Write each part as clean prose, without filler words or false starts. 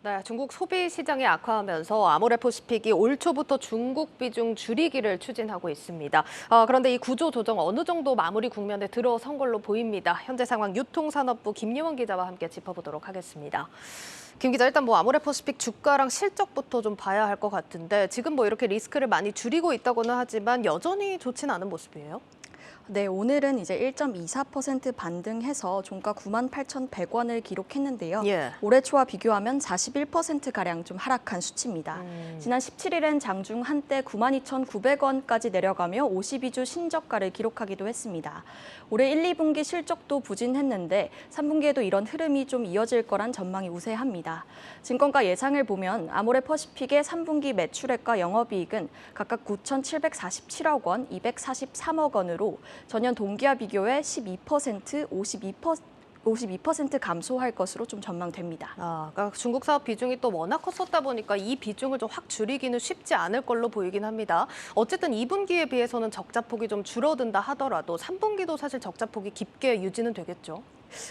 네, 중국 소비 시장이 악화하면서 아모레퍼시픽이 올 초부터 중국 비중 줄이기를 추진하고 있습니다. 그런데 이 구조 조정 어느 정도 마무리 국면에 들어선 걸로 보입니다. 현재 상황 유통산업부 김예원 기자와 함께 짚어보도록 하겠습니다. 김 기자, 일단 아모레퍼시픽 주가랑 실적부터 좀 봐야 할 것 같은데 지금 이렇게 리스크를 많이 줄이고 있다고는 하지만 여전히 좋지는 않은 모습이에요. 네, 오늘은 이제 1.24% 반등해서 종가 98,100원을 기록했는데요. 예. 올해 초와 비교하면 41%가량 좀 하락한 수치입니다. 지난 17일엔 장중 한때 92,900원까지 내려가며 52주 신저가를 기록하기도 했습니다. 올해 1, 2분기 실적도 부진했는데 3분기에도 이런 흐름이 좀 이어질 거란 전망이 우세합니다. 증권가 예상을 보면 아모레퍼시픽의 3분기 매출액과 영업이익은 각각 9,747억 원, 243억 원으로 전년 동기와 비교해 12%, 52% 감소할 것으로 좀 전망됩니다. 그러니까 중국 사업 비중이 또 워낙 컸었다 보니까 이 비중을 좀 확 줄이기는 쉽지 않을 걸로 보이긴 합니다. 어쨌든 2분기에 비해서는 적자폭이 좀 줄어든다 하더라도 3분기도 사실 적자폭이 깊게 유지는 되겠죠.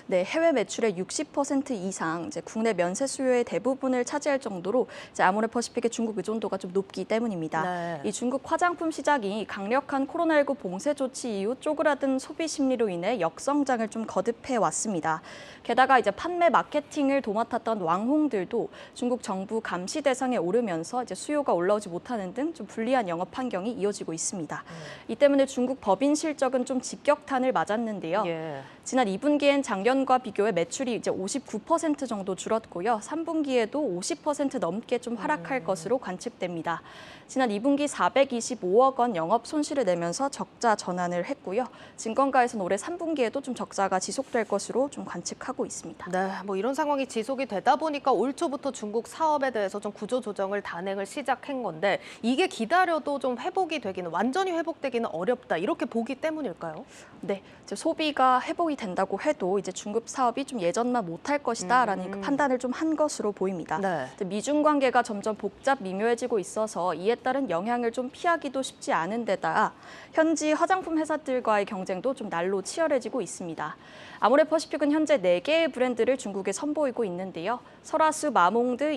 네, 해외 매출의 60% 이상 이제 국내 면세 수요의 대부분을 차지할 정도로 이제 아모레퍼시픽의 중국 의존도가 좀 높기 때문입니다. 네. 이 중국 화장품 시장이 강력한 코로나19 봉쇄 조치 이후 쪼그라든 소비 심리로 인해 역성장을 좀 거듭해 왔습니다. 게다가 이제 판매 마케팅을 도맡았던 왕홍들도 중국 정부 감시 대상에 오르면서 이제 수요가 올라오지 못하는 등 좀 불리한 영업 환경이 이어지고 있습니다. 이 때문에 중국 법인 실적은 좀 직격탄을 맞았는데요. 예. 지난 2분기엔 작년과 비교해 매출이 이제 59% 정도 줄었고요. 3분기에도 50% 넘게 좀 하락할 것으로 관측됩니다. 지난 2분기 425억 원 영업 손실을 내면서 적자 전환을 했고요. 증권가에서는 올해 3분기에도 좀 적자가 지속될 것으로 좀 관측하고 있습니다. 네, 이런 상황이 지속이 되다 보니까 올 초부터 중국 사업에 대해서 좀 구조 조정을 단행을 시작한 건데 이게 기다려도 좀 회복이 되기는 완전히 회복되기는 어렵다 이렇게 보기 때문일까요? 네, 이제 소비가 회복이 된다고 해도 이제 중국 사업이 좀 예전만 못할 것이다라는 판단을 좀 한 것으로 보입니다. 네. 미중 관계가 점점 복잡 미묘해지고 있어서 이에 따른 영향을 좀 피하기도 쉽지 않은 데다 현지 화장품 회사들과의 경쟁도 좀 날로 치열해지고 있습니다. 아모레퍼시픽은 현재 4개의 브랜드를 중국에 선보이고 있는데요. 설화수, 마몽드,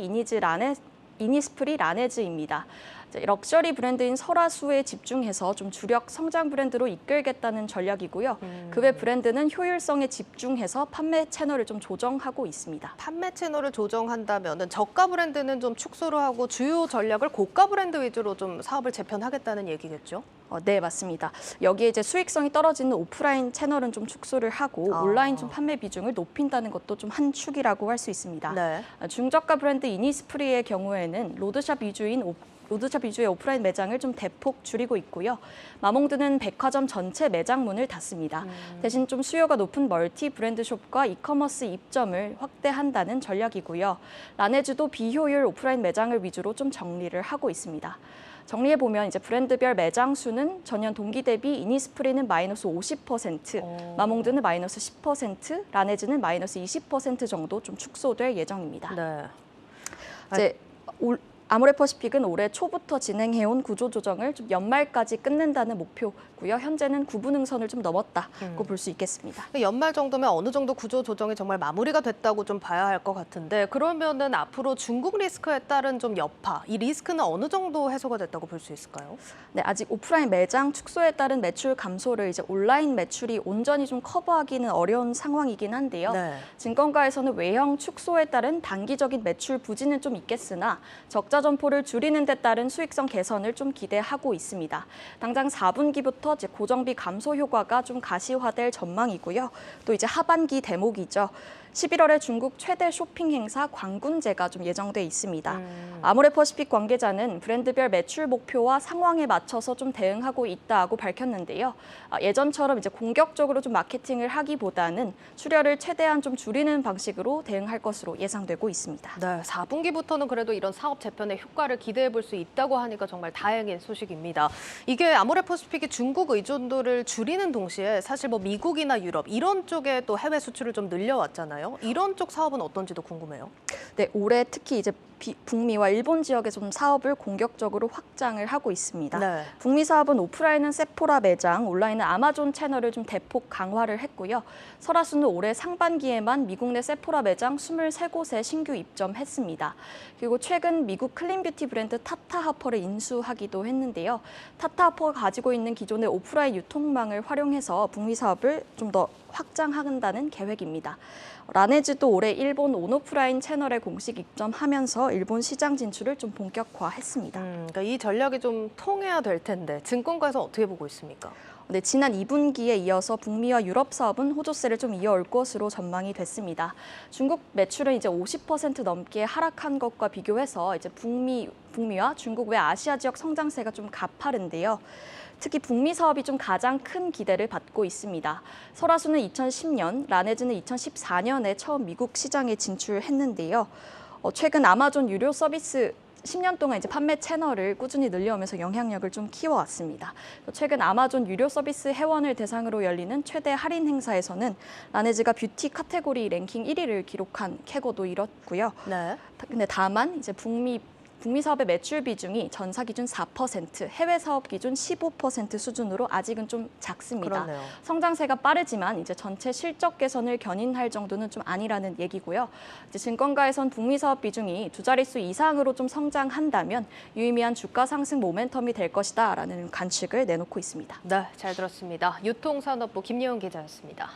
이니스프리, 라네즈입니다. 럭셔리 브랜드인 설화수에 집중해서 좀 주력 성장 브랜드로 이끌겠다는 전략이고요. 그 외 브랜드는 효율성에 집중해서 판매 채널을 좀 조정하고 있습니다. 판매 채널을 조정한다면은 저가 브랜드는 좀 축소를 하고 주요 전략을 고가 브랜드 위주로 좀 사업을 재편하겠다는 얘기겠죠? 네, 맞습니다. 여기에 이제 수익성이 떨어지는 오프라인 채널은 좀 축소를 하고 온라인 좀 판매 비중을 높인다는 것도 좀 한 축이라고 할 수 있습니다. 네. 중저가 브랜드 이니스프리의 경우에는 로드샵 위주의 오프라인 매장을 좀 대폭 줄이고 있고요. 마몽드는 백화점 전체 매장 문을 닫습니다. 대신 좀 수요가 높은 멀티 브랜드숍과 이커머스 입점을 확대한다는 전략이고요. 라네즈도 비효율 오프라인 매장을 위주로 좀 정리를 하고 있습니다. 정리해보면 이제 브랜드별 매장 수는 전년 동기 대비 이니스프리는 마이너스 50%, 마몽드는 마이너스 10%, 라네즈는 마이너스 20% 정도 좀 축소될 예정입니다. 네. 이제 아모레퍼시픽은 올해 초부터 진행해온 구조조정을 좀 연말까지 끝낸다는 목표고요. 현재는 구분응선을 좀 넘었다고 볼 수 있겠습니다. 연말 정도면 어느 정도 구조 조정이 정말 마무리가 됐다고 좀 봐야 할 것 같은데 그러면은 앞으로 중국 리스크에 따른 좀 여파, 이 리스크는 어느 정도 해소가 됐다고 볼 수 있을까요? 네, 아직 오프라인 매장 축소에 따른 매출 감소를 이제 온라인 매출이 온전히 좀 커버하기는 어려운 상황이긴 한데요. 네. 증권가에서는 외형 축소에 따른 단기적인 매출 부진은 좀 있겠으나 적자 점포를 줄이는 데 따른 수익성 개선을 좀 기대하고 있습니다. 당장 4분기부터 이제 고정비 감소 효과가 좀 가시화될 전망이고요. 또 이제 하반기 대목이죠. 11월에 중국 최대 쇼핑 행사 광군제가 좀 예정돼 있습니다. 아모레퍼시픽 관계자는 브랜드별 매출 목표와 상황에 맞춰서 좀 대응하고 있다고 밝혔는데요. 예전처럼 이제 공격적으로 좀 마케팅을 하기보다는 출혈을 최대한 좀 줄이는 방식으로 대응할 것으로 예상되고 있습니다. 네, 4분기부터는 그래도 이런 사업 재편의 효과를 기대해 볼 수 있다고 하니까 정말 다행인 소식입니다. 이게 아모레퍼시픽이 중국 의존도를 줄이는 동시에 사실 미국이나 유럽 이런 쪽에 또 해외 수출을 좀 늘려왔잖아요. 이런 쪽 사업은 어떤지도 궁금해요. 네, 올해 특히 이제 북미와 일본 지역에 좀 사업을 공격적으로 확장을 하고 있습니다. 네. 북미 사업은 오프라인은 세포라 매장, 온라인은 아마존 채널을 좀 대폭 강화를 했고요. 설화수는 올해 상반기에만 미국 내 세포라 매장 23곳에 신규 입점했습니다. 그리고 최근 미국 클린뷰티 브랜드 타타하퍼를 인수하기도 했는데요. 타타하퍼가 가지고 있는 기존의 오프라인 유통망을 활용해서 북미 사업을 좀 더 확장한다는 계획입니다. 라네즈도 올해 일본 온오프라인 채널에 공식 입점하면서 일본 시장 진출을 좀 본격화했습니다. 그러니까 이 전략이 좀 통해야 될 텐데 증권가에서 어떻게 보고 있습니까? 네, 지난 2분기에 이어서 북미와 유럽 사업은 호조세를 좀 이어올 것으로 전망이 됐습니다. 중국 매출은 이제 50% 넘게 하락한 것과 비교해서 이제 북미와 중국 외 아시아 지역 성장세가 좀 가파른데요. 특히 북미 사업이 좀 가장 큰 기대를 받고 있습니다. 설화수는 2010년, 라네즈는 2014년에 처음 미국 시장에 진출했는데요. 최근 아마존 유료 서비스 10년 동안 이제 판매 채널을 꾸준히 늘려오면서 영향력을 좀 키워왔습니다. 최근 아마존 유료 서비스 회원을 대상으로 열리는 최대 할인 행사에서는 라네즈가 뷰티 카테고리 랭킹 1위를 기록한 쾌거도 이뤘고요. 네. 근데 다만 이제 북미 사업의 매출 비중이 전사 기준 4%, 해외 사업 기준 15% 수준으로 아직은 좀 작습니다. 그렇네요. 성장세가 빠르지만 이제 전체 실적 개선을 견인할 정도는 좀 아니라는 얘기고요. 이제 증권가에선 북미 사업 비중이 두 자릿수 이상으로 좀 성장한다면 유의미한 주가 상승 모멘텀이 될 것이다라는 관측을 내놓고 있습니다. 네, 잘 들었습니다. 유통산업부 김예은 기자였습니다.